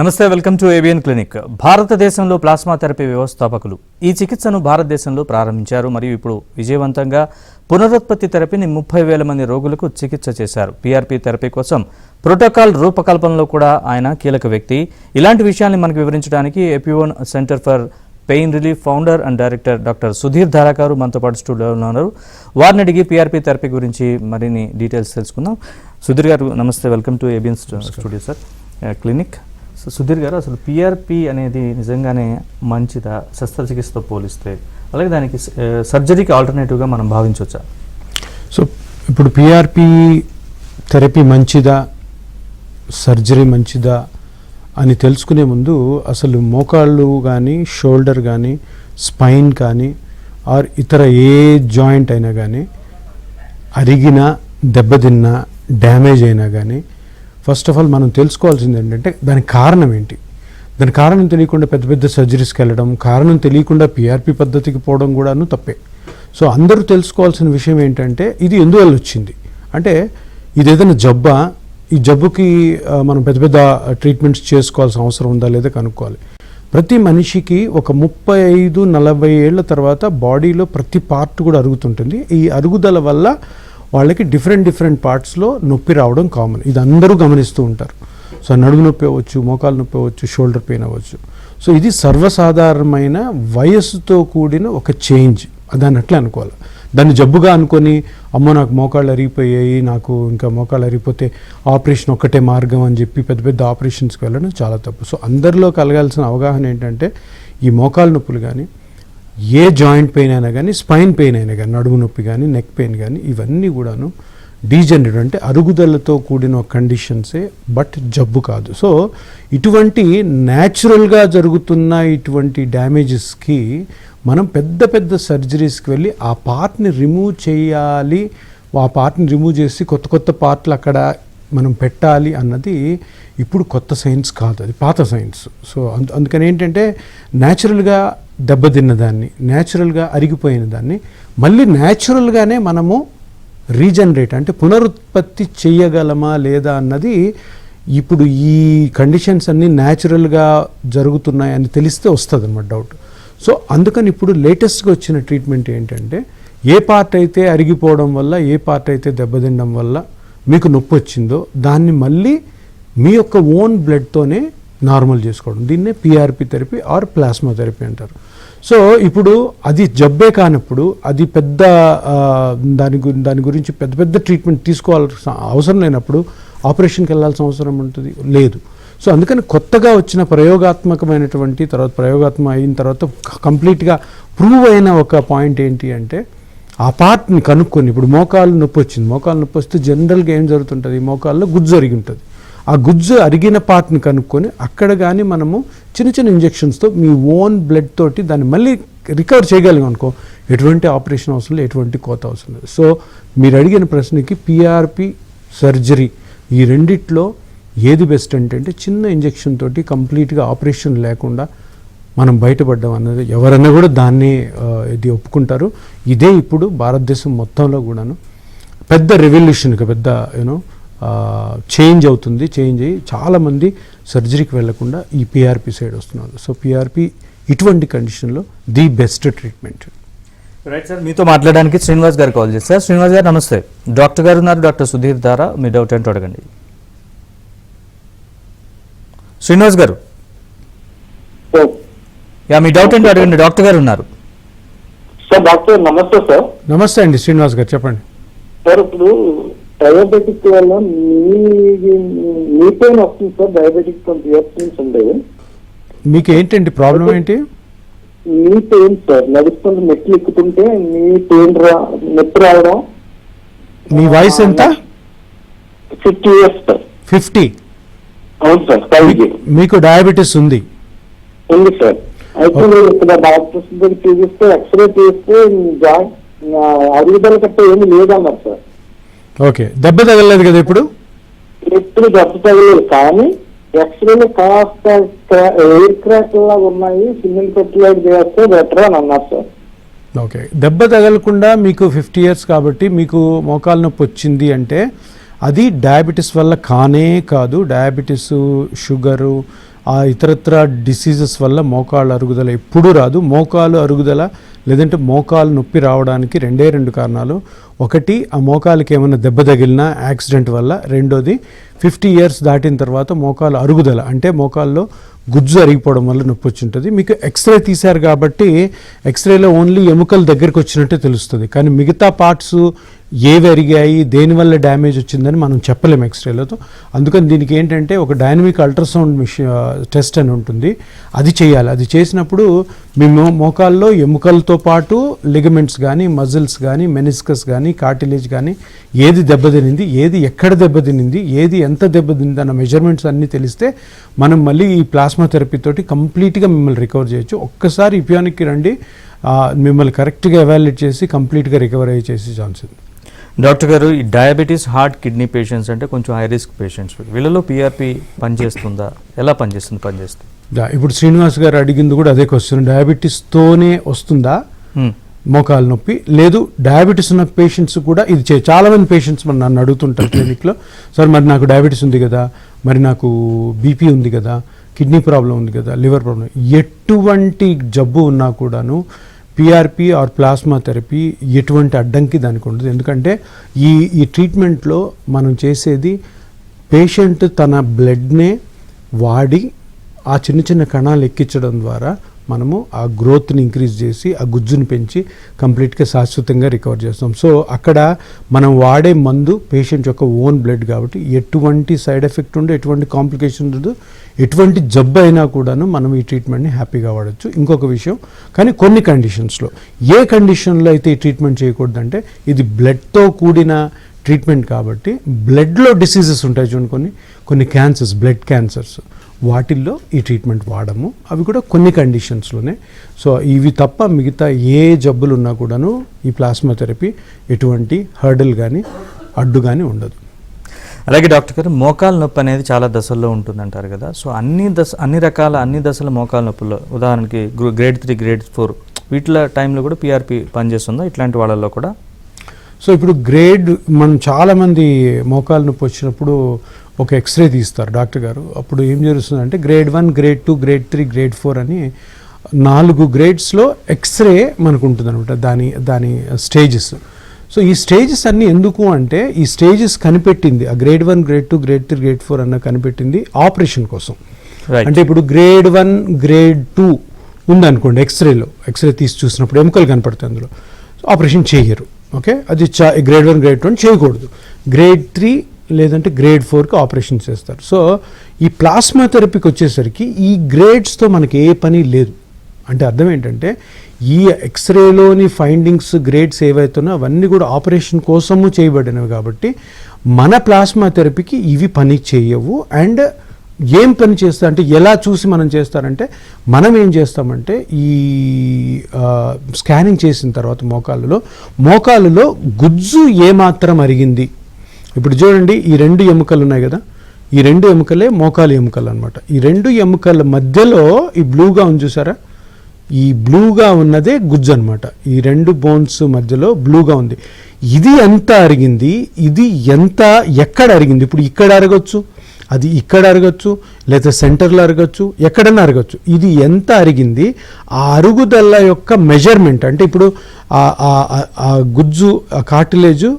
నమస్తే, welcome to ABN clinic. భారతదేశంలో plasma therapy వ్యవస్థాపకులు ఈ చికిత్సను భారతదేశంలో ప్రారంభించారు మరియు ఇప్పుడు విజయవంతంగా పునరుత్పత్తి థెరపీని 30,000 మంది రోగులకు చికిత్స చేశారు. పీఆర్పీ థెరపీ కోసం ప్రోటోకాల్ రూపకల్పనలో కూడా ఆయన కీలక వ్యక్తి. ఇలాంటి విషయాన్ని మనకు వివరించడానికి Epion centre for pain relief founder and director doctor Sudheer Dhara గారు మనతో పాటు స్టూడియోలో ఉన్నారు. వారిని అడిగి పీఆర్పీ థెరపీ గురించి మరిన్ని డీటెయిల్స్ తెలుసుకుందాం. సుధీర్ గారు నమస్తే, welcome to ABN studio sir clinic. Sudheer గారు, అసలు పీఆర్పీ అనేది నిజంగానే మంచిదా శస్త్రచికిత్సతో పోలిస్తే? అలాగే దానికి సర్జరీకి ఆల్టర్నేటివ్గా మనం భావించవచ్చా? సో ఇప్పుడు పీఆర్పీ థెరపీ మంచిదా, సర్జరీ మంచిదా అని తెలుసుకునే ముందు అసలు మోకాళ్ళు కానీ, షోల్డర్ కానీ, స్పైన్ కానీ ఆర్ ఇతర ఏ జాయింట్ అయినా కానీ అరిగినా, దెబ్బతిన్నా, డ్యామేజ్ అయినా కానీ ఫస్ట్ ఆఫ్ ఆల్ మనం తెలుసుకోవాల్సింది ఏంటంటే దానికి కారణం ఏంటి. దాని కారణం తెలియకుండా పెద్ద పెద్ద సర్జరీస్కి వెళ్ళడం, కారణం తెలియకుండా పీఆర్పీ పద్ధతికి పోవడం కూడాను తప్పే. సో అందరూ తెలుసుకోవాల్సిన విషయం ఏంటంటే ఇది ఎందువల్ల వచ్చింది అంటే, ఇది ఏదైనా జబ్బా, ఈ జబ్బుకి మనం పెద్ద పెద్ద ట్రీట్మెంట్స్ చేసుకోవాల్సిన అవసరం ఉందా లేదా కనుక్కోవాలి. ప్రతి మనిషికి ఒక 35-40 ఏళ్ల తర్వాత బాడీలో ప్రతి పార్ట్ కూడా అరుగుతుంటుంది. ఈ అరుగుదల వల్ల వాళ్ళకి డిఫరెంట్ పార్ట్స్లో నొప్పి రావడం కామన్. ఇది అందరూ గమనిస్తూ ఉంటారు. సో నడుము నొప్పి అవ్వచ్చు, మోకాలు నొప్పి అవ్వచ్చు, షోల్డర్ పెయిన్ అవ్వచ్చు. సో ఇది సర్వసాధారణమైన వయస్సుతో కూడిన ఒక చేంజ్, దాన్ని అట్లే అనుకోవాలి. దాన్ని జబ్బుగా అనుకొని అమ్మో నాకు మోకాళ్ళు అరిగిపోయాయి, నాకు ఇంకా మోకాళ్ళు అరిగిపోతే ఆపరేషన్ ఒక్కటే మార్గం అని చెప్పి పెద్ద పెద్ద ఆపరేషన్స్కి వెళ్ళడం చాలా తప్పు. సో అందరిలో కలగాల్సిన అవగాహన ఏంటంటే ఈ మోకాలు నొప్పులు కానీ, ఏ జాయింట్ పెయిన్ అయినా కానీ, స్పైన్ పెయిన్ అయినా కానీ, నడుము నొప్పి కానీ, నెక్ పెయిన్ కానీ, ఇవన్నీ కూడాను డీజనరేట్ అంటే అరుగుదలతో కూడిన కండిషన్సే, బట్ జబ్బు కాదు. సో ఇటువంటి న్యాచురల్గా జరుగుతున్న ఇటువంటి డ్యామేజెస్కి మనం పెద్ద పెద్ద సర్జరీస్కి వెళ్ళి ఆ పార్ట్ని రిమూవ్ చేయాలి, ఆ పార్ట్ని రిమూవ్ చేసి కొత్త కొత్త పార్ట్లు అక్కడ మనం పెట్టాలి అన్నది ఇప్పుడు కొత్త సైన్స్ కాదు, అది పాత సైన్స్. సో అందుకని ఏంటంటే న్యాచురల్గా దెబ్బతిన్న దాన్ని, న్యాచురల్గా అరిగిపోయిన దాన్ని మళ్ళీ న్యాచురల్గానే మనము రీజనరేట్ అంటే పునరుత్పత్తి చేయగలమా లేదా అన్నది ఇప్పుడు ఈ కండిషన్స్ అన్నీ న్యాచురల్గా జరుగుతున్నాయని తెలిస్తే వస్తుంది అన్నమాట డౌట్. సో అందుకని ఇప్పుడు లేటెస్ట్గా వచ్చిన ట్రీట్మెంట్ ఏంటంటే, ఏ పార్ట్ అయితే అరిగిపోవడం వల్ల, ఏ పార్ట్ అయితే దెబ్బతినడం వల్ల మీకు నొప్పి వచ్చిందో దాన్ని మళ్ళీ మీ యొక్క ఓన్ బ్లడ్తోనే నార్మల్ చేసుకోవడం, దీన్నే PRP therapy are plasma therapy అంటారు. సో ఇప్పుడు అది జబ్బే కానప్పుడు అది పెద్ద దాని గురించి పెద్ద పెద్ద ట్రీట్మెంట్ తీసుకోవాల్సిన అవసరం లేనప్పుడు ఆపరేషన్కి వెళ్ళాల్సిన అవసరం ఉంటుంది లేదు. సో అందుకని కొత్తగా వచ్చిన ప్రయోగాత్మకమైనటువంటి ప్రయోగాత్మక అయిన తర్వాత కంప్లీట్గా ప్రూవ్ అయిన ఒక పాయింట్ ఏంటి అంటే, ఆ పార్ట్ని కనుక్కొని, ఇప్పుడు మోకాలు నొప్పి వచ్చింది, మోకాలు నొప్పి వస్తే జనరల్గా ఏం జరుగుతుంటుంది, మోకాల్లో గుజ్జు అరిగి ఉంటుంది. ఆ గుజ్జు అరిగిన పార్ట్ని కనుక్కొని అక్కడ కానీ మనము చిన్న చిన్న ఇంజెక్షన్స్తో మీ ఓన్ బ్లడ్ తోటి దాన్ని మళ్ళీ రికవర్ చేయగలిగాం అనుకో, ఎటువంటి ఆపరేషన్ అవసరం లేదు, ఎటువంటి కోత అవసరం లేదు. సో మీరు అడిగిన ప్రశ్నకి పీఆర్పీ, సర్జరీ ఈ రెండిట్లో ఏది బెస్ట్ అంటే చిన్న ఇంజెక్షన్ తోటి కంప్లీట్గా ఆపరేషన్ లేకుండా మనం బయటపడ్డాం అన్నది ఎవరన్నా కూడా దాన్ని ఇది ఒప్పుకుంటారు. ఇదే ఇప్పుడు భారతదేశం మొత్తంలో కూడాను పెద్ద రెవల్యూషన్కి పెద్ద చేంజ్ అవుతుంది. చేంజ్ అయ్యి చాలామంది సర్జరీకి వెళ్లకుండా ఈ పీఆర్పీ సైడ్ వస్తున్నారు. సో పీఆర్పీ ఇటువంటి కండిషన్లో the best treatment. Right sir, మీతో మాట్లాడడానికి శ్రీనివాస్ గారు కాల్ చేశారు. శ్రీనివాస్ గారు నమస్తే. డాక్టర్ గారు ఉన్నారు, డాక్టర్ సుధీర్ ధారా. మీ డౌట్ ఏంటో అడగండి. శ్రీనివాస్ గారు, మీ డౌట్ ఏంటో అడగండి, డాక్టర్ గారు ఉన్నారు. సార్ డాక్టర్ నమస్తే సార్. నమస్తే అండి శ్రీనివాస్ గారు, చెప్పండి. సార్ ఇప్పుడు డయాబెటిక్ వల్ల నీ పెయిన్ వస్తుంది సార్, డయాబెటిక్ ఉండేది. మీకు ఏంటండి ప్రాబ్లం ఏంటి? నీ పెయిన్ సార్, నడుస్తుంటే మెట్లు ఎక్కుతుంటే నీ పెయిన్ నొప్పి రావడం. మీ వయసు ఎంత? 50 years సార్. 50? అవును సార్. మీకు డయాబెటీస్ ఉంది? ఉంది సార్. అయితే ఇక్కడ డాక్టర్స్ దగ్గర చూపిస్తే ఎక్స్రే తీస్తే అరుగుదల కట్ట ఏమి లేదన్నారు సార్. ఓకే, దెబ్బ తగలలేదు కదా ఇప్పుడు? ఎప్పుడు దెబ్బ తగలేదు, కానీ ఎక్స్రేలు కాస్త ఎయిర్ క్రాక్ లాగా ఉన్నాయి, సిమెంట్ ఫెర్టిలైజ్ చేస్తే బెటర్ అని అన్నారు సార్. ఓకే, దెబ్బ తగలకుండా మీకు 50 years కాబట్టి మీకు మోకాలు నొప్పి వచ్చింది అంటే అది డయాబెటీస్ వల్ల కానే కాదు. డయాబెటీస్, షుగరు ఆ ఇతరత్ర డిసీజెస్ వల్ల మోకాళ్ళ అరుగుదల ఎప్పుడూ రాదు. మోకాలు అరుగుదల లేదంటే మోకాలు నొప్పి రావడానికి రెండు కారణాలు. ఒకటి, ఆ మోకాలకి ఏమైనా దెబ్బ తగిలినా యాక్సిడెంట్ వల్ల. రెండోది, 50 years దాటిన తర్వాత మోకాలు అరుగుదల అంటే మోకాల్లో గుజ్జు అరిగిపోవడం వల్ల నొప్పి వచ్చి ఉంటుంది. మీకు ఎక్స్రే తీశారు కాబట్టి ఎక్స్రేలో ఓన్లీ ఎముకల దగ్గరికి వచ్చినట్టే తెలుస్తుంది, కానీ మిగతా పార్ట్స్ ఏవి అరిగాయి, దేనివల్ల డ్యామేజ్ వచ్చిందని మనం చెప్పలేము ఎక్స్రేలతో. అందుకని దీనికి ఏంటంటే ఒక డైనమిక్ అల్ట్రాసౌండ్ టెస్ట్ అని ఉంటుంది, అది చేయాలి. అది చేసినప్పుడు మీ మోకాల్లో ఎముకలతో పాటు లిగమెంట్స్ కానీ, మజిల్స్ కానీ, మెనిస్కస్ కానీ, కార్టిలేజ్ కానీ ఏది దెబ్బతినింది, ఏది ఎక్కడ దెబ్బతినింది, ఏది ఎంత దెబ్బతినింది అన్న మెజర్మెంట్స్ అన్నీ తెలిస్తే మనం మళ్ళీ ఈ ప్లాస్మా థెరపీ తోటి కంప్లీట్గా మిమ్మల్ని రికవర్ చేయొచ్చు. ఒక్కసారి ఇపియానిక్కి రండి, మిమ్మల్ని కరెక్ట్గా ఎవాల్యుయేట్ చేసి కంప్లీట్గా రికవర్ అయ్యి చేసే ఛాన్స్ ఉంది. డాక్టర్ గారు, ఈ డయాబెటీస్, హార్ట్, కిడ్నీ పేషెంట్స్ అంటే కొంచెం హై రిస్క్ పేషెంట్స్, వీళ్ళలో పిఆర్పి పనిచేస్తుందా, ఎలా పనిచేస్తుంది? ఇప్పుడు శ్రీనివాస్ గారు అడిగింది కూడా అదే క్వశ్చన్. డయాబెటీస్తోనే వస్తుందా మోకాలు నొప్పి? లేదు, డయాబెటీస్ ఉన్న పేషెంట్స్ కూడా ఇది చాలా మంది పేషెంట్స్ నన్ను అడుగుతుంటారు క్లినిక్లో, సార్ మరి నాకు డయాబెటీస్ ఉంది కదా, మరి నాకు బీపీ ఉంది కదా, కిడ్నీ ప్రాబ్లం ఉంది కదా, లివర్ ప్రాబ్లం, ఎటువంటి జబ్బు ఉన్నా కూడాను పిఆర్పి ఆర్ ప్లాస్మా థెరపీ ఎటువంటి అడ్డంకి దానికి ఉండదు. ఎందుకంటే ఈ ట్రీట్మెంట్లో మనం చేసేది పేషెంట్ తన బ్లడ్నే వాడి ఆ చిన్న చిన్న కణాలు ఎక్కించడం ద్వారా మనము ఆ గ్రోత్ని ఇంక్రీజ్ చేసి ఆ గుజ్జుని పెంచి కంప్లీట్గా శాశ్వతంగా రికవర్ చేస్తాం. సో అక్కడ మనం వాడే మందు పేషెంట్ యొక్క ఓన్ బ్లడ్ కాబట్టి ఎటువంటి సైడ్ ఎఫెక్ట్ ఉండదు, ఎటువంటి కాంప్లికేషన్ ఉండదు, ఎటువంటి జబ్బు అయినా కూడాను మనం ఈ ట్రీట్మెంట్ని హ్యాపీగా వాడచ్చు. ఇంకొక విషయం, కానీ కొన్ని కండిషన్స్లో, ఏ కండిషన్లో అయితే ఈ ట్రీట్మెంట్ చేయకూడదంటే ఇది బ్లడ్తో కూడిన ట్రీట్మెంట్ కాబట్టి బ్లడ్లో డిసీజెస్ ఉంటాయి చూడండి, కొన్ని క్యాన్సర్స్, బ్లడ్ క్యాన్సర్స్, వాటిల్లో ఈ ట్రీట్మెంట్ వాడము, అవి కూడా కొన్ని కండిషన్స్లోనే. సో ఇవి తప్ప మిగతా ఏ జబ్బులు ఉన్నా కూడాను ఈ ప్లాస్మా థెరపీ ఎటువంటి హర్డల్ కానీ అడ్డు కానీ ఉండదు. అలాగే డాక్టర్ గారు, మోకాలు నొప్పి అనేది చాలా దశల్లో ఉంటుందంటారు కదా, సో అన్ని దశల మోకాలు నొప్పుల్లో, ఉదాహరణకి గ్రేడ్ 3, గ్రేడ్ 4 వీటిలో టైంలో కూడా పిఆర్పి పనిచేస్తుందా ఇట్లాంటి వాళ్ళల్లో కూడా? సో ఇప్పుడు మనం చాలామంది మోకాలు నొప్పి వచ్చినప్పుడు ఒక ఎక్స్రే తీస్తారు డాక్టర్ గారు. అప్పుడు ఏం జరుగుతుందంటే గ్రేడ్ 1, గ్రేడ్ 2, గ్రేడ్ 3, గ్రేడ్ 4 అని 4 గ్రేడ్స్లో ఎక్స్రే మనకు ఉంటుంది అనమాట, దాని స్టేజెస్. సో ఈ స్టేజెస్ అన్నీ ఎందుకు అంటే ఈ స్టేజెస్ కనిపెట్టింది, ఆ గ్రేడ్ 1, గ్రేడ్ 2, గ్రేడ్ 3, గ్రేడ్ 4 అన్న కనిపెట్టింది ఆపరేషన్ కోసం. అంటే ఇప్పుడు గ్రేడ్ 1, గ్రేడ్ 2 ఉందనుకోండి, ఎక్స్రే తీసి చూసినప్పుడు ఎముకలు కనపడతాయి, అందులో ఆపరేషన్ చేయరు. ఓకే, అది గ్రేడ్ 1, గ్రేడ్ 2 చేయకూడదు. గ్రేడ్ 3 లేదంటే గ్రేడ్ 4కి ఆపరేషన్ చేస్తారు. సో ఈ ప్లాస్మా థెరపీకి వచ్చేసరికి ఈ గ్రేడ్స్తో మనకి ఏ పని లేదు. అంటే అర్థం ఏంటంటే ఈ ఎక్స్రేలోని ఫైండింగ్స్, గ్రేడ్స్ ఏవైతున్నాయో అవన్నీ కూడా ఆపరేషన్ కోసము చేయబడినవి కాబట్టి మన ప్లాస్మా థెరపీకి ఇవి పని చేయవు. అండ్ ఏం పని చేస్తా అంటే ఎలా చూసి మనం చేస్తారంటే, మనం ఏం చేస్తామంటే ఈ స్కానింగ్ చేసిన తర్వాత మోకాలులో గుజ్జు ఏమాత్రం అరిగింది. ఇప్పుడు చూడండి, ఈ 2 ఎముకలు ఉన్నాయి కదా, ఈ 2 ఎముకలే మోకాలు ఎముకలు అనమాట. ఈ 2 ఎముకల మధ్యలో ఈ బ్లూగా ఉంది చూసారా, ఈ బ్లూగా ఉన్నదే గుజ్జు అనమాట. ఈ 2 బోన్స్ మధ్యలో బ్లూగా ఉంది. ఇది ఎంత అరిగింది, ఇది ఎక్కడ అరిగింది, ఇప్పుడు ఇక్కడ అరగచ్చు, అది ఇక్కడ అరగచ్చు, లేదా సెంటర్లో అరగచ్చు, ఎక్కడన్నా అరగచ్చు. ఇది ఎంత అరిగింది, ఆ అరుగుదల యొక్క మెజర్మెంట్ అంటే ఇప్పుడు ఆ గుజ్జు, ఆ కార్టిలేజు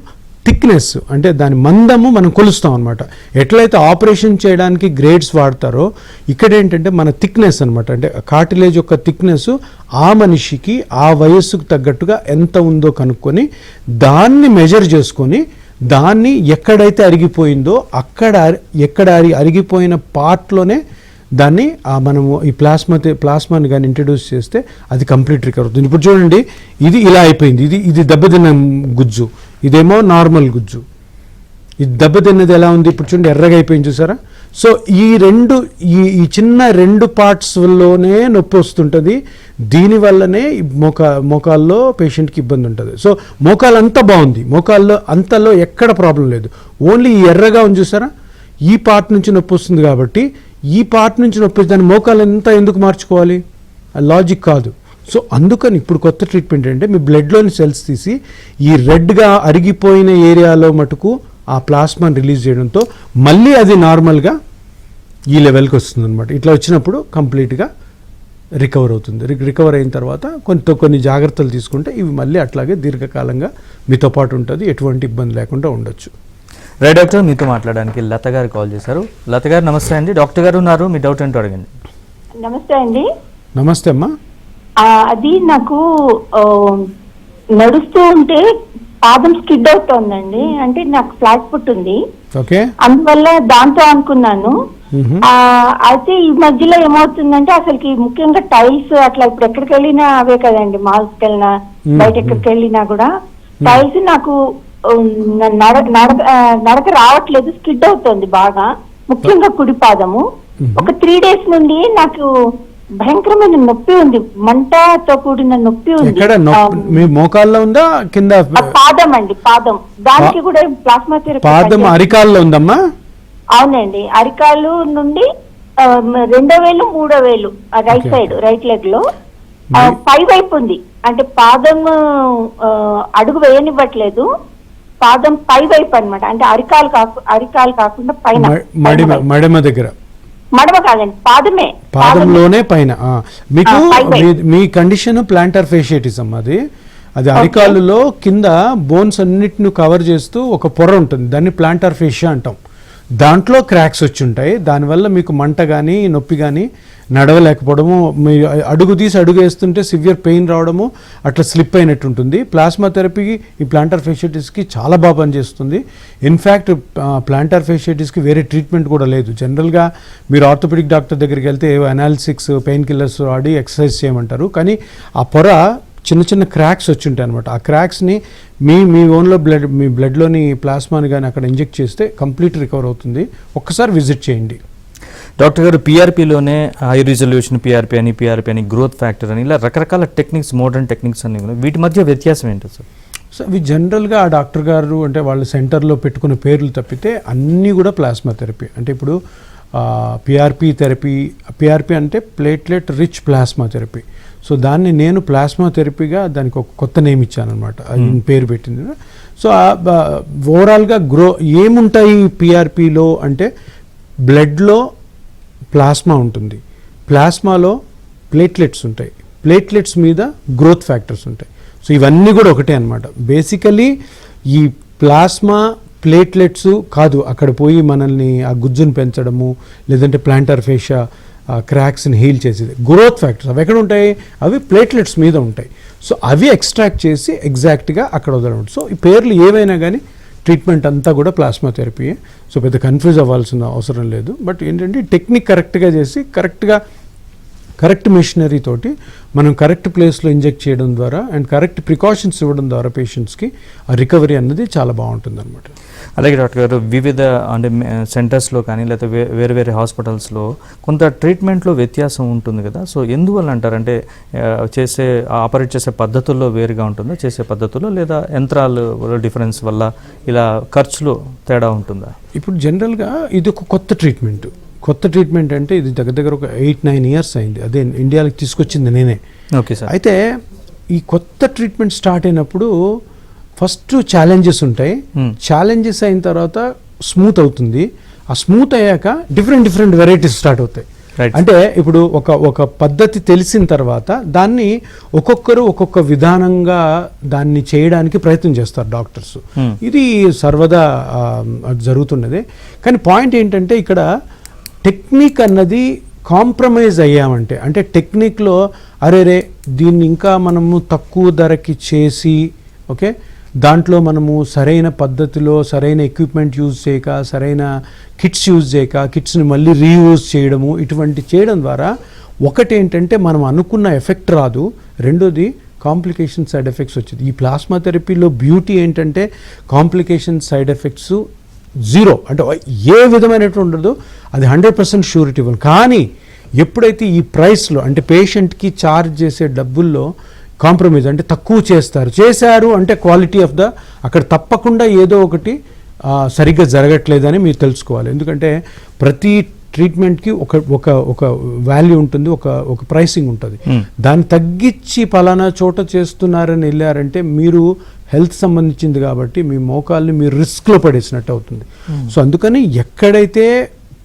థిక్నెస్ అంటే దాని మందము మనం కొలుస్తాం అనమాట. ఎట్లయితే ఆపరేషన్ చేయడానికి గ్రేడ్స్ వాడతారో ఇక్కడ ఏంటంటే మన థిక్నెస్ అనమాట, అంటే కార్టిలేజ్ యొక్క థిక్నెస్ ఆ మనిషికి ఆ వయస్సుకు తగ్గట్టుగా ఎంత ఉందో కనుక్కొని దాన్ని మెజర్ చేసుకొని దాన్ని ఎక్కడైతే అరిగిపోయిందో ఎక్కడ అరిగిపోయిన పార్ట్లోనే దాన్ని మనము ఈ ప్లాస్మాని కానీ ఇంట్రడ్యూస్ చేస్తే అది కంప్లీట్ రికవర్ అవుతుంది. ఇప్పుడు చూడండి, ఇది ఇలా అయిపోయింది, ఇది దెబ్బతిన్న గుజ్జు, ఇదేమో నార్మల్ గుజ్జు. ఇది దెబ్బతిన్నది ఎలా ఉంది, ఇప్పుడు చూడండి ఎర్రగా అయిపోయింది చూసారా. సో ఈ చిన్న 2 పార్ట్స్లోనే నొప్పి వస్తుంటుంది. దీనివల్లనే మోకాల్లో పేషెంట్కి ఇబ్బంది ఉంటుంది. సో మోకాలు అంతా బాగుంది, మోకాల్లో అంతలో ఎక్కడ ప్రాబ్లం లేదు, ఓన్లీ ఈ ఎర్రగా ఉంది చూసారా, ఈ పార్ట్ నుంచి నొప్పి వస్తుంది కాబట్టి ఈ పార్ట్ నుంచి నొప్పి దాని మోకాలు అంతా ఎందుకు మార్చుకోవాలి, లాజిక్ కాదు. సో అందుకని ఇప్పుడు కొత్త ట్రీట్మెంట్ ఏంటంటే మీ బ్లడ్లోని సెల్స్ తీసి ఈ రెడ్గా అరిగిపోయిన ఏరియాలో మటుకు ఆ ప్లాస్మాని రిలీజ్ చేయడంతో మళ్ళీ అది నార్మల్గా ఈ లెవెల్కి వస్తుంది అనమాట. ఇట్లా వచ్చినప్పుడు కంప్లీట్గా రికవర్ అవుతుంది. రికవర్ అయిన తర్వాత కొన్ని జాగ్రత్తలు తీసుకుంటే ఇవి మళ్ళీ అట్లాగే దీర్ఘకాలంగా మీతో పాటు ఉంటుంది, ఎటువంటి ఇబ్బంది లేకుండా ఉండొచ్చు. రైట్ డాక్టర్, మీతో మాట్లాడడానికి లత గారు కాల్ చేశారు. లత గారు నమస్తే అండి, డాక్టర్ గారు ఉన్నారు, మీ డౌట్ ఏంటో అడగండి. నమస్తే అండి. నమస్తే అమ్మా. అది నాకు నడుస్తూ ఉంటే పాదం స్కిడ్ అవుతోందండి, అంటే నాకు ఫ్లాట్ ఫుట్ ఉంది. ఓకే. అందువల్ల దాంతో అనుకున్నాను. అయితే ఈ మధ్యలో ఏమవుతుందంటే అసలుకి ముఖ్యంగా టైల్స్ అట్లా ఇప్పుడు ఎక్కడికి వెళ్ళినా అవే కదండి, మాల్స్కి వెళ్ళినా బయట ఎక్కడికి వెళ్ళినా కూడా టైల్స్ నాకు నడక రావట్లేదు, స్కిడ్ అవుతుంది బాగా, ముఖ్యంగా కుడి పాదము. ఒక 3 days నుండి నాకు భయంకరమైన నొప్పి ఉంది, మంటతో కూడిన నొప్పి ఉంది. మీ మోకాల్లో ఉందా కింద? పాదం అండి, పాదం. దానికి కూడా ప్లాస్మా థెరపీ. పాదం అరికాల్లో ఉందమ్మా? అవునండి, అరికాలు నుండి 2వ వేలు 3వ వేలు రైట్ సైడ్, రైట్ లెగ్ లో పై వైపు ఉంది. అంటే పాదం అడుగు వేయనివ్వట్లేదు, పాదం పై వైపు అనమాట. అంటే అరికాలు కాకుండా పైన మడమ దగ్గర. మడమ కాదండి, పాదమే, పాదంలోనే పైన. మీకు మీ కండిషన్ ప్లాంటర్ ఫేషియటిస్ అమ్మా. అది అరికాలులో కింద బోన్స్ అన్నిటిని కవర్ చేస్తూ ఒక పొర ఉంటుంది, దాన్ని ప్లాంటర్ ఫేషియా అంటాం. దాంట్లో క్రాక్స్ వచ్చి ఉంటాయి, దానివల్ల మీకు మంట కానీ నొప్పి కానీ నడవలేకపోవడము, మీ అడుగు వేస్తుంటే సివియర్ పెయిన్ రావడము, అట్లా స్లిప్ అయినట్టు ఉంటుంది. ప్లాస్మా థెరపీకి ఈ ప్లాంటర్ ఫేషియటిస్కి చాలా బాగా పనిచేస్తుంది. ఇన్ఫ్యాక్ట్ ప్లాంటర్ ఫేషియటిస్కి వేరే ట్రీట్మెంట్ కూడా లేదు. జనరల్గా మీరు ఆర్థోపెడిక్ డాక్టర్ దగ్గరికి వెళ్తే అనాలిసిక్స్, పెయిన్ కిల్లర్స్ వాడి ఎక్సర్సైజ్ చేయమంటారు, కానీ ఆ పొర చిన్న క్రాక్స్ వచ్చి ఉంటాయి అనమాట. ఆ క్రాక్స్ని మీ ఓన్లో మీ బ్లడ్లోని ప్లాస్మాని కానీ అక్కడ ఇంజెక్ట్ చేస్తే కంప్లీట్ రికవర్ అవుతుంది. ఒక్కసారి విజిట్ చేయండి. డాక్టర్ గారు, పీఆర్పీలోనే హై రిజల్యూషన్ పీఆర్పీ అని గ్రోత్ ఫ్యాక్టర్ అని ఇలా రకరకాల టెక్నిక్స్, మోడర్న్ టెక్నిక్స్ అన్ని ఉన్నాయి, వీటి మధ్య వ్యత్యాసం ఏంటి సార్? సో అవి జనరల్గా ఆ డాక్టర్ గారు అంటే వాళ్ళ సెంటర్లో పెట్టుకున్న పేర్లు తప్పితే అన్నీ కూడా ప్లాస్మా థెరపీ. అంటే ఇప్పుడు పిఆర్పీ అంటే platelet rich plasma therapy. So దాన్ని నేను ప్లాస్మా థెరపీగా దానికి ఒక కొత్త నేమ్ ఇచ్చాను అనమాట, పేరు పెట్టింది. సో ఓవరాల్గా ఏముంటాయి పిఆర్పీలో అంటే బ్లడ్లో ప్లాస్మా ఉంటుంది, ప్లాస్మాలో ప్లేట్లెట్స్ ఉంటాయి, ప్లేట్లెట్స్ మీద గ్రోత్ ఫ్యాక్టర్స్ ఉంటాయి. సో ఇవన్నీ కూడా ఒకటే అనమాట. బేసికలీ ఈ ప్లాస్మా ప్లేట్లెట్స్ కాదు అక్కడ పోయి మనల్ని ఆ గుజ్జును పెంచడము, లేదంటే ప్లాంటర్ ఫేషియా క్రాక్స్ని హీల్ చేసేది. గ్రోత్ ఫ్యాక్టర్స్ అవి ఎక్కడ ఉంటాయి? అవి ప్లేట్లెట్స్ మీద ఉంటాయి. సో అవి ఎక్స్ట్రాక్ట్ చేసి ఎగ్జాక్ట్గా అక్కడ వదలడం. సో ఈ పేర్లు ఏవైనా కానీ ట్రీట్మెంట్ అంతా కూడా ప్లాస్మా థెరపీయే. సో పెద్ద కన్ఫ్యూజ్ అవ్వాల్సిన అవసరం లేదు. బట్ ఏంటంటే టెక్నిక్ కరెక్ట్గా చేసి కరెక్ట్ మెషినరీ తోటి మనం కరెక్ట్ ప్లేస్లో ఇంజెక్ట్ చేయడం ద్వారా అండ్ కరెక్ట్ ప్రికాషన్స్ ఇవ్వడం ద్వారా పేషెంట్స్కి ఆ రికవరీ అన్నది చాలా బాగుంటుంది అనమాట. అలాగే డాక్టర్ గారు, వివిధ అంటే సెంటర్స్లో కానీ లేకపోతే వేరే హాస్పిటల్స్లో కొంత ట్రీట్మెంట్లో వ్యత్యాసం ఉంటుంది కదా. సో ఎందువల్ల అంటారంటే ఆపరేట్ చేసే పద్ధతుల్లో వేరుగా ఉంటుందా, చేసే పద్ధతుల్లో, లేదా యంత్రాలు డిఫరెన్స్ వల్ల ఇలా ఖర్చులో తేడా ఉంటుందా? ఇప్పుడు జనరల్గా ఇది ఒక కొత్త ట్రీట్మెంట్ అంటే ఇది దగ్గర ఒక 8-9 years అయింది. అదే ఇండియాకి తీసుకొచ్చింది నేనే. Okay sir. అయితే ఈ కొత్త ట్రీట్మెంట్ స్టార్ట్ అయినప్పుడు ఫస్ట్ ఛాలెంజెస్ ఉంటాయి. ఛాలెంజెస్ అయిన తర్వాత స్మూత్ అవుతుంది. ఆ స్మూత్ అయ్యాక డిఫరెంట్ వెరైటీస్ స్టార్ట్ అవుతాయి. అంటే ఇప్పుడు ఒక పద్ధతి తెలిసిన తర్వాత దాన్ని ఒక్కొక్కరు ఒక్కొక్క విధానంగా దాన్ని చేయడానికి ప్రయత్నం చేస్తారు డాక్టర్స్. ఇది సర్వదా జరుగుతున్నదే. కానీ పాయింట్ ఏంటంటే ఇక్కడ టెక్నిక్ అన్నది కాంప్రమైజ్ అయ్యామంటే, అంటే టెక్నిక్లో అరేరే దీన్ని ఇంకా మనము తక్కువ ధరకి చేసి ఓకే దాంట్లో మనము సరైన పద్ధతిలో సరైన ఎక్విప్మెంట్ యూజ్ చేయక, సరైన కిట్స్ యూజ్ చేయక, కిట్స్ని మళ్ళీ రీయూజ్ చేయడము, ఇటువంటి చేయడం ద్వారా ఒకటేంటంటే మనం అనుకున్న ఎఫెక్ట్ రాదు, రెండోది కాంప్లికేషన్ సైడ్ ఎఫెక్ట్స్ వచ్చేది. ఈ ప్లాస్మా థెరపీలో బ్యూటీ ఏంటంటే కాంప్లికేషన్ సైడ్ ఎఫెక్ట్స్ 0, అంటే ఏ విధమైనటువంటి ఉండదు, అది 100% షూరిటీ ఇవ్వాలి. కానీ ఎప్పుడైతే ఈ ప్రైస్లో అంటే పేషెంట్కి ఛార్జ్ చేసే డబ్బుల్లో కాంప్రమైజ్ అంటే తక్కువ చేశారు అంటే క్వాలిటీ ఆఫ్ అక్కడ తప్పకుండా ఏదో ఒకటి సరిగ్గా జరగట్లేదని మీరు తెలుసుకోవాలి. ఎందుకంటే ప్రతి ట్రీట్మెంట్కి ఒక వాల్యూ ఉంటుంది, ఒక ప్రైసింగ్ ఉంటుంది. దాన్ని తగ్గించి పలానా చోట చేస్తున్నారని వెళ్ళారంటే మీరు హెల్త్ సంబంధించింది కాబట్టి మీ మోకాల్ని మీరు రిస్క్లో పడేసినట్టు అవుతుంది. సో అందుకని ఎక్కడైతే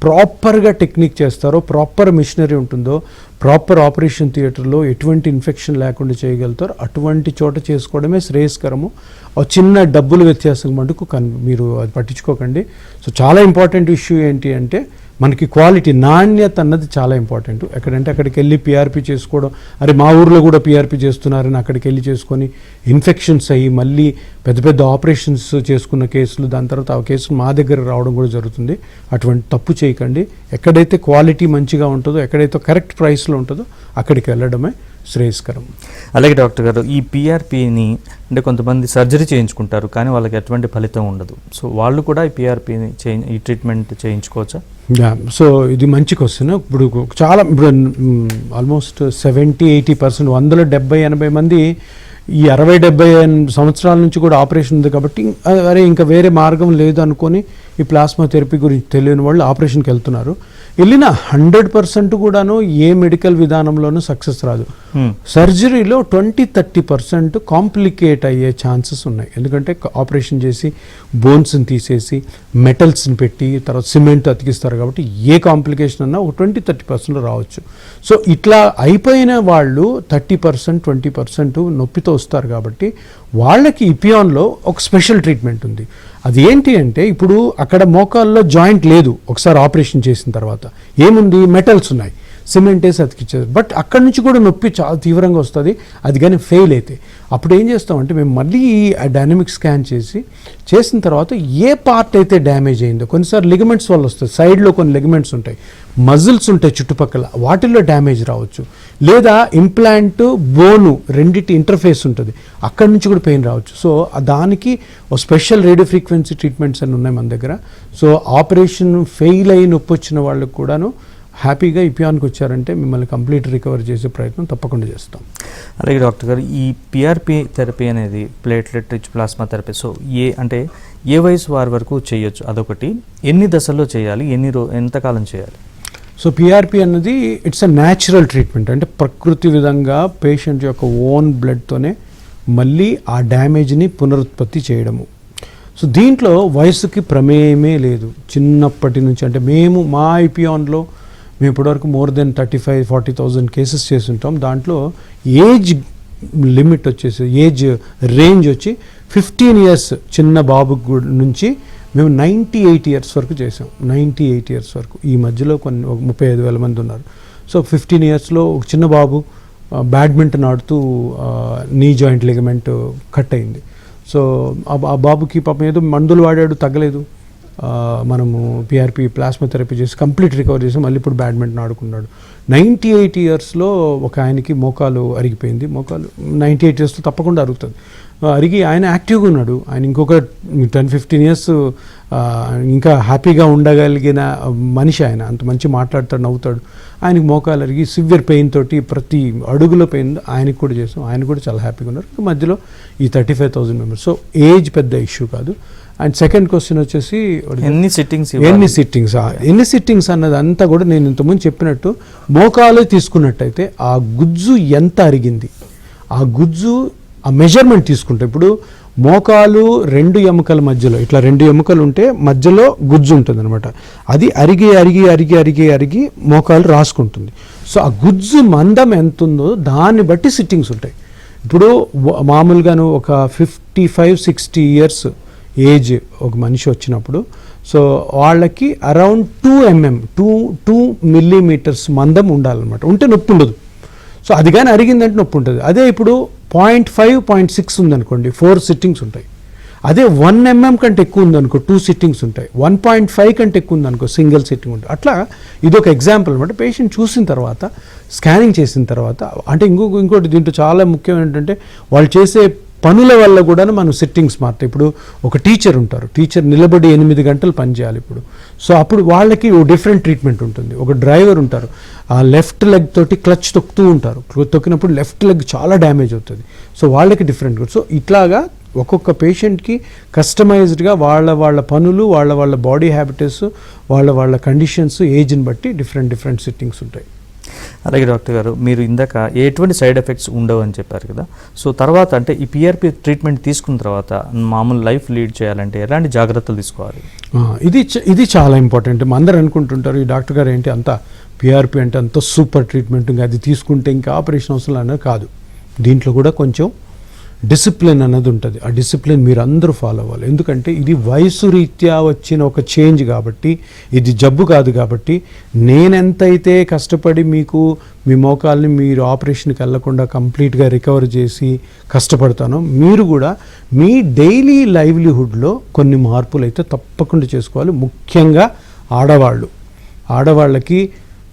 ప్రాపర్గా టెక్నిక్ చేస్తారో, ప్రాపర్ మిషనరీ ఉంటుందో, ప్రాపర్ ఆపరేషన్ థియేటర్లో ఎటువంటి ఇన్ఫెక్షన్ లేకుండా చేయగలుగుతారో అటువంటి చోట చేసుకోవడమే శ్రేయస్కరము. ఒక చిన్న డబ్బుల వ్యత్యాసం మటుకు మీరు అది పట్టించుకోకండి. సో చాలా ఇంపార్టెంట్ ఇష్యూ ఏంటి అంటే మనకి క్వాలిటీ, నాణ్యత అన్నది చాలా ఇంపార్టెంట్. ఎక్కడంటే అక్కడికి వెళ్ళి పిఆర్పి చేసుకోవడం, అరే మా ఊర్లో కూడా పిఆర్పి చేస్తున్నారని అక్కడికి వెళ్ళి చేసుకొని ఇన్ఫెక్షన్స్ అయ్యి మళ్ళీ పెద్ద పెద్ద ఆపరేషన్స్ చేసుకున్న కేసులు, దాని తర్వాత ఆ కేసులు మా దగ్గర రావడం కూడా జరుగుతుంది. అటువంటి తప్పు చేయకండి. ఎక్కడైతే క్వాలిటీ మంచిగా ఉంటుందో, ఎక్కడైతే కరెక్ట్ ప్రైస్లో ఉంటుందో అక్కడికి వెళ్ళడమే శ్రేయస్కరం. అలాగే డాక్టర్ గారు, ఈ పిఆర్పిని అంటే కొంతమంది సర్జరీ చేయించుకుంటారు కానీ వాళ్ళకి ఎటువంటి ఫలితం ఉండదు. సో వాళ్ళు కూడా ఈ పిఆర్పిని ఈ ట్రీట్మెంట్ చేయించుకోవచ్చా? సో ఇది మంచి క్వశ్చన్. ఇప్పుడు చాలా ఆల్మోస్ట్ 70-80%, 170-80 మంది ఈ 60-70 సంవత్సరాల నుంచి కూడా ఆపరేషన్ ఉంది కాబట్టి అరే ఇంకా వేరే మార్గం లేదు అనుకొని ఈ ప్లాస్మా థెరపీ గురించి తెలియని వాళ్ళు ఆపరేషన్కి వెళ్తున్నారు. వెళ్ళిన 100% కూడాను ఏ మెడికల్ విధానంలోనూ సక్సెస్ రాదు. సర్జరీలో 20-30% కాంప్లికేట్ అయ్యే ఛాన్సెస్ ఉన్నాయి. ఎందుకంటే ఆపరేషన్ చేసి బోన్స్ని తీసేసి మెటల్స్ని పెట్టి తర్వాత సిమెంట్ అతికిస్తారు కాబట్టి ఏ కాంప్లికేషన్ అన్నా ఒక 20-30% రావచ్చు. సో ఇట్లా అయిపోయిన వాళ్ళు 30%, 20% నొప్పితో వస్తారు కాబట్టి వాళ్ళకి ఇపియాన్లో ఒక స్పెషల్ ట్రీట్మెంట్ ఉంది. అది ఏంటి అంటే ఇప్పుడు అక్కడ మోకాల్లో జాయింట్ లేదు, ఒకసారి ఆపరేషన్ చేసిన తర్వాత ఏముంది, మెటల్స్ ఉన్నాయి, సిమెంట్ వేసి అతికిచ్చారు. బట్ అక్కడి నుంచి కూడా నొప్పి చాలా తీవ్రంగా వస్తుంది. అది కానీ ఫెయిల్ అయితే అప్పుడు ఏం చేస్తామంటే మేము మళ్ళీ డైనమిక్ స్కాన్ చేసిన తర్వాత ఏ పార్ట్ అయితే డ్యామేజ్ అయిందో, కొన్నిసార్లు లిగమెంట్స్ వల్ల వస్తుంది, సైడ్లో కొన్ని లిగమెంట్స్ ఉంటాయి, మజిల్స్ ఉంటాయి చుట్టుపక్కల, వాటిల్లో డ్యామేజ్ రావచ్చు. లేదా ఇంప్లాంట్ బోను రెండింటి ఇంటర్ఫేస్ ఉంటుంది, అక్కడి నుంచి కూడా పెయిన్ రావచ్చు. సో దానికి ఒక స్పెషల్ రేడియో ఫ్రీక్వెన్సీ ట్రీట్మెంట్స్ అని ఉన్నాయి మన దగ్గర. సో ఆపరేషన్ ఫెయిల్ అయి నొప్పి వచ్చిన వాళ్ళకు కూడాను హ్యాపీగా ఇపియాన్కి వచ్చారంటే మిమ్మల్ని కంప్లీట్ రికవర్ చేసే ప్రయత్నం తప్పకుండా చేస్తాం. అలాగే డాక్టర్ గారు, ఈ పిఆర్పి థెరపీ అనేది platelet rich plasma therapy, so ఏ వయసు వారి వరకు చేయొచ్చు, అదొకటి, ఎన్ని దశల్లో చేయాలి, ఎంతకాలం చేయాలి? సో పిఆర్పి అన్నది ఇట్స్ అ న్యాచురల్ ట్రీట్మెంట్. అంటే ప్రకృతి విధంగా పేషెంట్ యొక్క ఓన్ బ్లడ్తోనే మళ్ళీ ఆ డ్యామేజ్ని పునరుత్పత్తి చేయడము. సో దీంట్లో వయసుకి ప్రమేయమే లేదు. చిన్నప్పటి నుంచి అంటే మా ఐపియాన్లో మేము ఇప్పటివరకు మోర్ దెన్ 35,000-40,000 కేసెస్ చేసి ఉంటాం. దాంట్లో ఏజ్ లిమిట్ వచ్చేసి, ఏజ్ రేంజ్ వచ్చి 15 years చిన్న బాబు నుంచి మేము 98 years వరకు చేసాం. 98 years వరకు. ఈ మధ్యలో కొన్ని 35,000 మంది ఉన్నారు. సో 15 yearsలో ఒక చిన్న బాబు బ్యాడ్మింటన్ ఆడుతూ నీ జాయింట్ లిగమెంట్ కట్ అయింది. సో ఆ బాబుకి పాపం ఏదో మందులు వాడాడు, తగ్గలేదు. మనము పిఆర్పి ప్లాస్మా థెరపీ చేసి కంప్లీట్ రికవర్ చేసి మళ్ళీ ఇప్పుడు బ్యాడ్మింటన్ ఆడుకున్నాడు. 98 yearsలో ఒక ఆయనకి మోకాలు అరిగిపోయింది. మోకాలు 98 yearsలో తప్పకుండా అరుగుతుంది. అరిగి ఆయన యాక్టివ్గా ఉన్నాడు. ఆయన ఇంకొక 10-15 years ఇంకా హ్యాపీగా ఉండగలిగిన మనిషి ఆయన. అంత మంచి మాట్లాడతాడు, నవ్వుతాడు. ఆయనకి మోకాలు అరిగి సివియర్ పెయిన్ తోటి ప్రతి అడుగులో పెయిన్ ఆయనకి కూడా చేసాం. ఆయన కూడా చాలా హ్యాపీగా ఉన్నారు. మధ్యలో ఈ 35,000 members. సో ఏజ్ పెద్ద ఇష్యూ కాదు. అండ్ సెకండ్ క్వశ్చన్ వచ్చేసి ఎన్ని సిట్టింగ్స్ అన్నది అంతా కూడా నేను ఇంతకుముందు చెప్పినట్టు మోకాలు తీసుకున్నట్టయితే ఆ గుజ్జు ఎంత అరిగింది, ఆ గుజ్జు ఆ మెజర్మెంట్ తీసుకుంటే, ఇప్పుడు మోకాలు 2 ఎముకల మధ్యలో ఇట్లా 2 ఎముకలు ఉంటే మధ్యలో గుజ్జు ఉంటుంది అనమాట. అది అరిగి అరిగి అరిగి అరిగి అరిగి మోకాలు రాసుకుంటుంది. సో ఆ గుజ్జు మందం ఎంత ఉందో దాన్ని బట్టి సిట్టింగ్స్ ఉంటాయి. ఇప్పుడు మామూలుగాను ఒక 55-60 years ఏజ్ ఒక మనిషి వచ్చినప్పుడు సో వాళ్ళకి అరౌండ్ 2 millimeters మందం ఉండాలన్నమాట. ఉంటే నొప్పి ఉండదు. సో అది కానీ అరిగిందంటే నొప్పి ఉంటుంది. అదే ఇప్పుడు 0.5, 0.6 ఉందనుకోండి, 4 sittings ఉంటాయి. అదే 1 mm కంటే ఎక్కువ ఉందనుకో 2 sittings ఉంటాయి. 1.5 కంటే ఎక్కువ ఉందనుకో సింగిల్ సిట్టింగ్ ఉంటుంది. అట్లా ఇది ఒక ఎగ్జాంపుల్ అనమాట. పేషెంట్ చూసిన తర్వాత, స్కానింగ్ చేసిన తర్వాత, అంటే ఇంకోటి దీంట్లో చాలా ముఖ్యం ఏంటంటే వాళ్ళు చేసే పనుల వల్ల కూడా మనం సిట్టింగ్స్ మారుతాయి. ఇప్పుడు ఒక టీచర్ ఉంటారు, టీచర్ నిలబడి 8 గంటలు పనిచేయాలి ఇప్పుడు. సో అప్పుడు వాళ్ళకి డిఫరెంట్ ట్రీట్మెంట్ ఉంటుంది. ఒక డ్రైవర్ ఉంటారు, ఆ లెఫ్ట్ లెగ్ తోటి క్లచ్ తొక్కుతూ ఉంటారు. తొక్కినప్పుడు లెఫ్ట్ లెగ్ చాలా డ్యామేజ్ అవుతుంది. సో వాళ్ళకి డిఫరెంట్. సో ఇట్లాగా ఒక్కొక్క పేషెంట్కి కస్టమైజ్డ్గా వాళ్ళ పనులు, వాళ్ళ బాడీ హ్యాబిటస్, వాళ్ళ కండిషన్స్, ఏజ్ని బట్టి డిఫరెంట్ సిట్టింగ్స్ ఉంటాయి. అలాగే డాక్టర్ గారు, మీరు ఇందాక ఎటువంటి సైడ్ ఎఫెక్ట్స్ ఉండవు అని చెప్పారు కదా, సో తర్వాత అంటే ఈ పిఆర్పి ట్రీట్మెంట్ తీసుకున్న తర్వాత మామూలు లైఫ్ లీడ్ చేయాలంటే ఎలాంటి జాగ్రత్తలు తీసుకోవాలి? ఇది చాలా ఇంపార్టెంట్. అందరూ అనుకుంటుంటారు ఈ డాక్టర్ గారు ఏంటి అంత పిఆర్పి అంటే అంత సూపర్ ట్రీట్మెంట్, ఇంకా అది తీసుకుంటే ఇంకా ఆపరేషన్ అవసరం అనేది కాదు. దీంట్లో కూడా కొంచెం డిసిప్లిన్ అన్నది ఉంటుంది. ఆ డిసిప్లిన్ మీరు అందరూ ఫాలో అవ్వాలి. ఎందుకంటే ఇది వయసు రీత్యా వచ్చిన ఒక చేంజ్ కాబట్టి, ఇది జబ్బు కాదు కాబట్టి, నేనెంతైతే కష్టపడి మీకు మీ మోకాల్ని మీరు ఆపరేషన్కి వెళ్లకుండా కంప్లీట్గా రికవర్ చేసి కష్టపడతానో, మీరు కూడా మీ డైలీ లైవ్లీహుడ్లో కొన్ని మార్పులు అయితే తప్పకుండా చేసుకోవాలి. ముఖ్యంగా ఆడవాళ్ళకి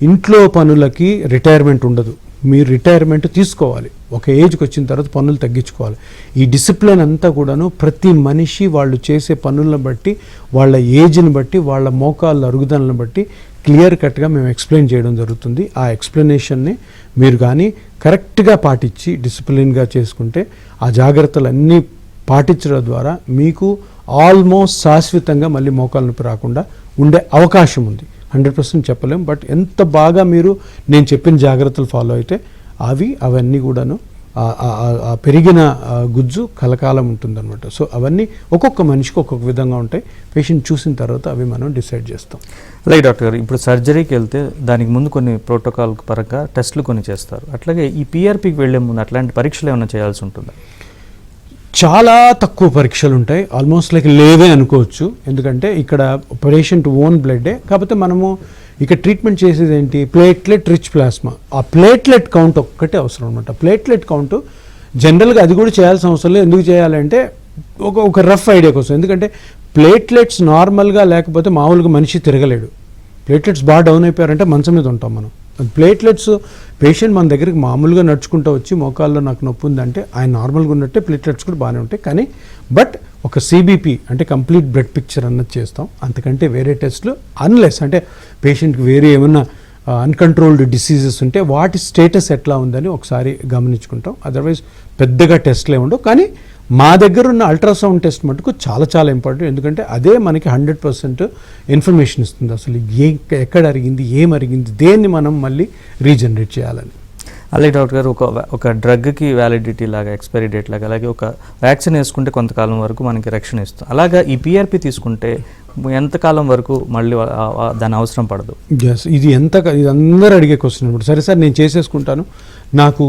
ఇంట్లో పనులకి రిటైర్మెంట్ ఉండదు. మీరు రిటైర్మెంట్ తీసుకోవాలి. ఒక ఏజ్కి వచ్చిన తర్వాత పనులు తగ్గించుకోవాలి. ఈ డిసిప్లిన్ అంతా కూడాను ప్రతి మనిషి వాళ్ళు చేసే పనులను బట్టి, వాళ్ళ ఏజ్ని బట్టి, వాళ్ళ మోకాళ్ళ అరుగుదలను బట్టి క్లియర్ కట్గా మేము ఎక్స్ప్లెయిన్ చేయడం జరుగుతుంది. ఆ ఎక్స్ప్లెనేషన్ని మీరు కానీ కరెక్ట్గా పాటించి డిసిప్లిన్గా చేసుకుంటే, ఆ జాగ్రత్తలన్నీ పాటించడం ద్వారా మీకు ఆల్మోస్ట్ శాశ్వతంగా మళ్ళీ మోకాళ్ళ నొప్పి రాకుండా ఉండే అవకాశం ఉంది. 100% చెప్పలేం, బట్ ఎంత బాగా మీరు నేను చెప్పిన జాగ్రత్తలు ఫాలో అయితే అవన్నీ కూడాను ఆ పెరిగిన గుజ్జు కలకాలం ఉంటుందన్నమాట. సో అవన్నీ ఒక్కొక్క మనిషికి ఒక్కొక్క విధంగా ఉంటాయి. పేషెంట్ చూసిన తర్వాత అవి మనం డిసైడ్ చేస్తాం. అలాగే డాక్టర్ గారు, ఇప్పుడు సర్జరీకి వెళ్తే దానికి ముందు కొన్ని ప్రోటోకాల్ పరంగా టెస్టులు కొన్ని చేస్తారు. అట్లాగే ఈ పిఆర్పికి వెళ్లే ముందు అట్లాంటి పరీక్షలు ఏమైనా చేయాల్సి ఉంటుందా? చాలా తక్కువ పరీక్షలు ఉంటాయి, ఆల్మోస్ట్ లైక్ లేవే అనుకోవచ్చు. ఎందుకంటే ఇక్కడ పేషెంట్ ఓన్ బ్లడ్డే. కాకపోతే మనము ఇక ట్రీట్మెంట్ చేసేది ఏంటి, ప్లేట్లెట్ రిచ్ ప్లాస్మా. ఆ ప్లేట్లెట్ కౌంట్ ఒక్కటే అవసరం అనమాట. ప్లేట్లెట్ కౌంట్ జనరల్గా అది కూడా చేయాల్సిన అవసరం లేదు. ఎందుకు చేయాలంటే ఒక రఫ్ ఐడియా కోసం. ఎందుకంటే ప్లేట్లెట్స్ నార్మల్గా లేకపోతే మామూలుగా మనిషి తిరగలేడు. ప్లేట్లెట్స్ బాగా డౌన్ అయిపోయారంటే మంచం మీద ఉంటాం మనం. ప్లేట్లెట్స్ పేషెంట్ మన దగ్గరికి మామూలుగా నడుచుకుంటూ వచ్చి మోకాల్లో నాకు నొప్పి ఉందంటే ఆయన నార్మల్గా ఉన్నట్టే ప్లేట్లెట్స్ కూడా బాగానే ఉంటాయి. కానీ బట్ ఒక సిబిపి అంటే కంప్లీట్ బ్లడ్ పిక్చర్ అన్నది చేస్తాం. అంతకంటే వేరే టెస్ట్లు అన్లెస్ అంటే పేషెంట్కి వేరే ఏమన్నా అన్కంట్రోల్డ్ డిసీజెస్ ఉంటే వాటి స్టేటస్ ఎట్లా ఉందని ఒకసారి గమనించుకుంటాం. అదర్వైజ్ పెద్దగా టెస్ట్లు ఏమి ఉండవు. కానీ మా దగ్గర ఉన్న అల్ట్రాసౌండ్ టెస్ట్ మటుకు చాలా చాలా ఇంపార్టెంట్. ఎందుకంటే అదే మనకి 100% ఇన్ఫర్మేషన్ ఇస్తుంది. అసలు ఎక్కడ అరిగింది, ఏం అరిగింది, దేన్ని మనం మళ్ళీ రీజనరేట్ చేయాలని. అలాగే డాక్టర్ గారు, ఒక డ్రగ్కి వ్యాలిడిటీ లాగా, ఎక్స్పైరీ డేట్ లాగా, అలాగే ఒక వ్యాక్సిన్ వేసుకుంటే కొంతకాలం వరకు మనకి రక్షణ ఇస్తుంది. అలాగా ఈ పిఆర్పి తీసుకుంటే ఎంతకాలం వరకు మళ్ళీ దాని అవసరం పడదు? ఇది అందరూ అడిగే క్వశ్చన్ అనమాట. సరే సార్ నేను చేసేసుకుంటాను, నాకు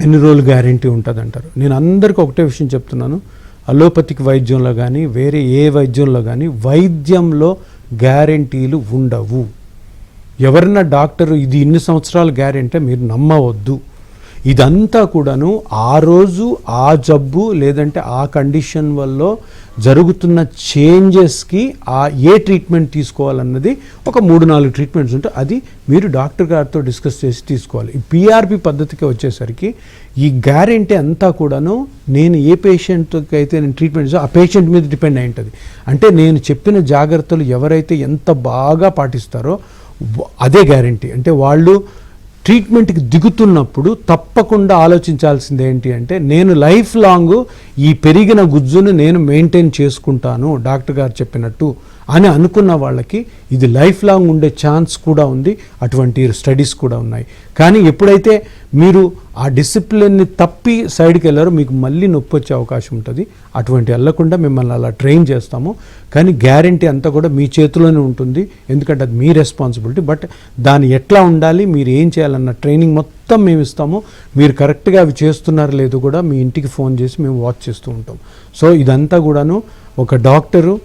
ఎన్ని రోజులు గ్యారంటీ ఉంటుంది అంటారు. నేను అందరికీ ఒకటే విషయం చెప్తున్నాను, అలోపతిక్ వైద్యంలో కానీ వేరే ఏ వైద్యంలో కానీ వైద్యంలో గ్యారంటీలు ఉండవు. ఎవరన్నా డాక్టర్ ఇది ఇన్ని సంవత్సరాలు గ్యారంటీ మీరు నమ్మవద్దు. ఇదంతా కూడాను ఆ రోజు ఆ జబ్బు లేదంటే ఆ కండిషన్ వల్ల జరుగుతున్న చేంజెస్కి ఏ ట్రీట్మెంట్ తీసుకోవాలన్నది ఒక 3-4 ట్రీట్మెంట్స్ ఉంటాయి. అది మీరు డాక్టర్ గారితో డిస్కస్ చేసి తీసుకోవాలి. ఈ పిఆర్పి పద్ధతికి వచ్చేసరికి ఈ గ్యారెంటీ అంతా కూడాను నేను ఏ పేషెంట్కి అయితే నేను ట్రీట్మెంట్ చేసా ఆ పేషెంట్ మీద డిపెండ్ అయి ఉంటుంది. అంటే నేను చెప్పిన జాగ్రత్తలు ఎవరైతే ఎంత బాగా పాటిస్తారో అదే గ్యారెంటీ. అంటే వాళ్ళు ట్రీట్మెంట్కి దిగుతున్నప్పుడు తప్పకుండా ఆలోచించాల్సింది ఏంటి అంటే నేను లైఫ్ లాంగ్ ఈ పెరిగిన గుజ్జును నేను మెయింటైన్ చేసుకుంటాను డాక్టర్ గారు చెప్పినట్టు అని అనుకున్న వాళ్ళకి ఇది లైఫ్ లాంగ్ ఉండే ఛాన్స్ కూడా ఉంది. అటువంటి స్టడీస్ కూడా ఉన్నాయి. కానీ ఎప్పుడైతే మీరు ఆ డిసిప్లిన్ని తప్పి సైడ్కి వెళ్ళారో మీకు మళ్ళీ నొప్పి వచ్చే అవకాశం ఉంటుంది. అటువంటి వెళ్ళకుండా మిమ్మల్ని అలా ట్రైన్ చేస్తాము. కానీ గ్యారంటీ అంతా కూడా మీ చేతిలోనే ఉంటుంది. ఎందుకంటే అది మీ రెస్పాన్సిబిలిటీ. బట్ దాన్ని ఎట్లా ఉండాలి, మీరు ఏం చేయాలన్న ట్రైనింగ్ మొత్తం మేము ఇస్తాము. మీరు కరెక్ట్గా అవి చేస్తున్నారో లేదో కూడా మీ ఇంటికి ఫోన్ చేసి మేము వాచ్ చేస్తూ ఉంటాం. సో ఇదంతా కూడాను ఒక డాక్టరు,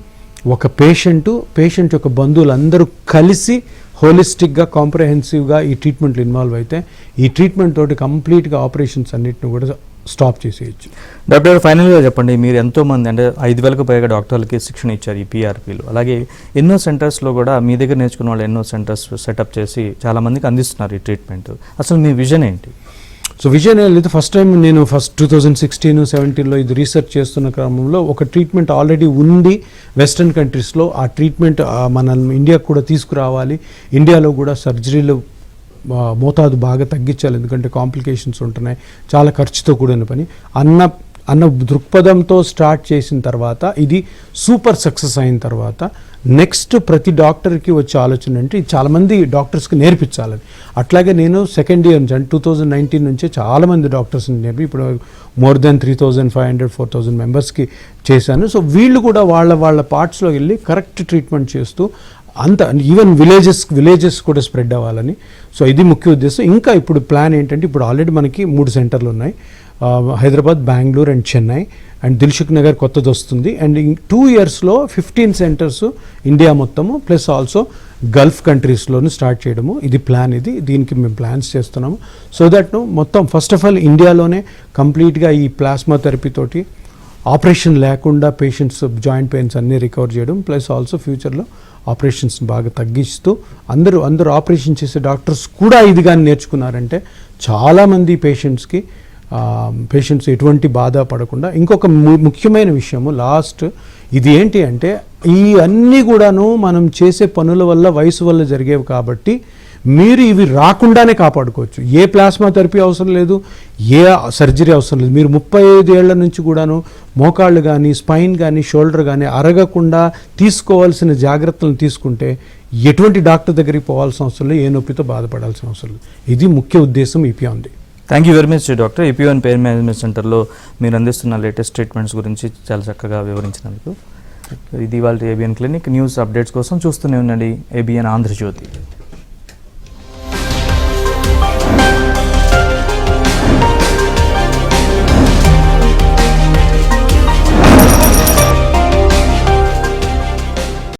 ఒక పేషెంట్ యొక్క బంధువులు అందరూ కలిసి హోలిస్టిక్గా కాంప్రహెన్సివ్గా ఈ ట్రీట్మెంట్లో ఇన్వాల్వ్ అయితే ఈ ట్రీట్మెంట్ తోటి కంప్లీట్గా ఆపరేషన్స్ అన్నిటిని కూడా స్టాప్ చేసేయచ్చు. డాక్టర్ గారు ఫైనల్గా చెప్పండి, మీరు ఎంతోమంది అంటే 5,000కు పైగా డాక్టర్లకి శిక్షణ ఇచ్చారు ఈ పిఆర్పీలు. అలాగే ఎన్నో సెంటర్స్లో కూడా మీ దగ్గర నేర్చుకున్న వాళ్ళు ఎన్నో సెంటర్స్ సెటప్ చేసి చాలామందికి అందిస్తున్నారు ఈ ట్రీట్మెంట్. అసలు మీ విజన్ ఏంటి? సో విజన్ అయితే ఫస్ట్ టైం నేను 2016-17లో ఇది రీసెర్చ్ చేస్తున్న క్రమంలో ఒక ట్రీట్మెంట్ ఆల్రెడీ ఉంది వెస్ట్రన్ కంట్రీస్లో. ఆ ట్రీట్మెంట్ మన ఇండియాకు కూడా తీసుకురావాలి. ఇండియాలో కూడా సర్జరీలు మోతాదు బాగా తగ్గించాలి. ఎందుకంటే కాంప్లికేషన్స్ ఉంటున్నాయి, చాలా ఖర్చుతో కూడిన పని. అన్న దృక్పథంతో స్టార్ట్ చేసిన తర్వాత ఇది సూపర్ సక్సెస్ అయిన తర్వాత నెక్స్ట్ ప్రతి డాక్టర్కి వచ్చే ఆలోచన అంటే ఇది చాలామంది డాక్టర్స్కి నేర్పించాలని. అట్లాగే నేను సెకండ్ ఇయర్ నుంచి అంటే 2019 నుంచే చాలామంది డాక్టర్స్ని నేర్పి ఇప్పుడు మోర్ దెన్ 3,500 4,000 మెంబర్స్కి చేశాను. సో వీళ్ళు కూడా వాళ్ళ పార్ట్స్లో వెళ్ళి కరెక్ట్ ట్రీట్మెంట్ చేస్తూ అంత ఈవెన్ విలేజెస్ కూడా స్ప్రెడ్ అవ్వాలని. సో ఇది ముఖ్య ఉద్దేశం. ఇంకా ఇప్పుడు ప్లాన్ ఏంటంటే ఇప్పుడు ఆల్రెడీ మనకి 3 సెంటర్లు ఉన్నాయి, హైదరాబాద్, బెంగళూరు అండ్ చెన్నై, అండ్ దిల్సుఖ్ నగర్ కొత్తది వస్తుంది. అండ్ 2 ఇయర్స్లో 15 సెంటర్స్ ఇండియా మొత్తము ప్లస్ ఆల్సో గల్ఫ్ కంట్రీస్లోనూ స్టార్ట్ చేయడము ఇది ప్లాన్. దీనికి మేము ప్లాన్స్ చేస్తున్నాము. సో దట్ మొత్తం ఫస్ట్ ఆఫ్ ఆల్ ఇండియాలోనే కంప్లీట్గా ఈ ప్లాస్మా థెరపీ తోటి ఆపరేషన్ లేకుండా పేషెంట్స్ జాయింట్ పెయిన్స్ అన్నీ రికవర్ చేయడం ప్లస్ ఆల్సో ఫ్యూచర్లో ఆపరేషన్స్ బాగా తగ్గిస్తూ అందరూ ఆపరేషన్ చేసే డాక్టర్స్ కూడా ఇది కానీ నేర్చుకున్నారంటే చాలామంది పేషెంట్స్ ఎటువంటి బాధ పడకుండా. ఇంకొక ముఖ్యమైన విషయము లాస్ట్ ఇది ఏంటి అంటే ఈ అన్నీ కూడాను మనం చేసే పనుల వల్ల వయసు వల్ల జరిగేవి కాబట్టి మీరు ఇవి రాకుండానే కాపాడుకోవచ్చు. ఏ ప్లాస్మా థెరపీ అవసరం లేదు, ఏ సర్జరీ అవసరం లేదు. మీరు 35 ఏళ్ల నుంచి కూడాను మోకాళ్ళు కానీ స్పైన్ కానీ షోల్డర్ కానీ అరగకుండా తీసుకోవాల్సిన జాగ్రత్తలను తీసుకుంటే ఎటువంటి డాక్టర్ దగ్గరికి పోవాల్సిన అవసరం లేదు, ఏ నొప్పితో బాధపడాల్సిన అవసరం లేదు. ఇది ముఖ్య ఉద్దేశం ఈపీఆన్ది. Thank you very much doctor. Epion pain management సెంటర్లో మీరు అందిస్తున్న లేటెస్ట్ ట్రీట్మెంట్స్ గురించి చాలా చక్కగా వివరించినందుకు. ఇది వాళ్ళ ఏబిఎన్ క్లినిక్. న్యూస్ అప్డేట్స్ కోసం చూస్తూనే ఉండండి ఏబిఎన్ ఆంధ్రజ్యోతి.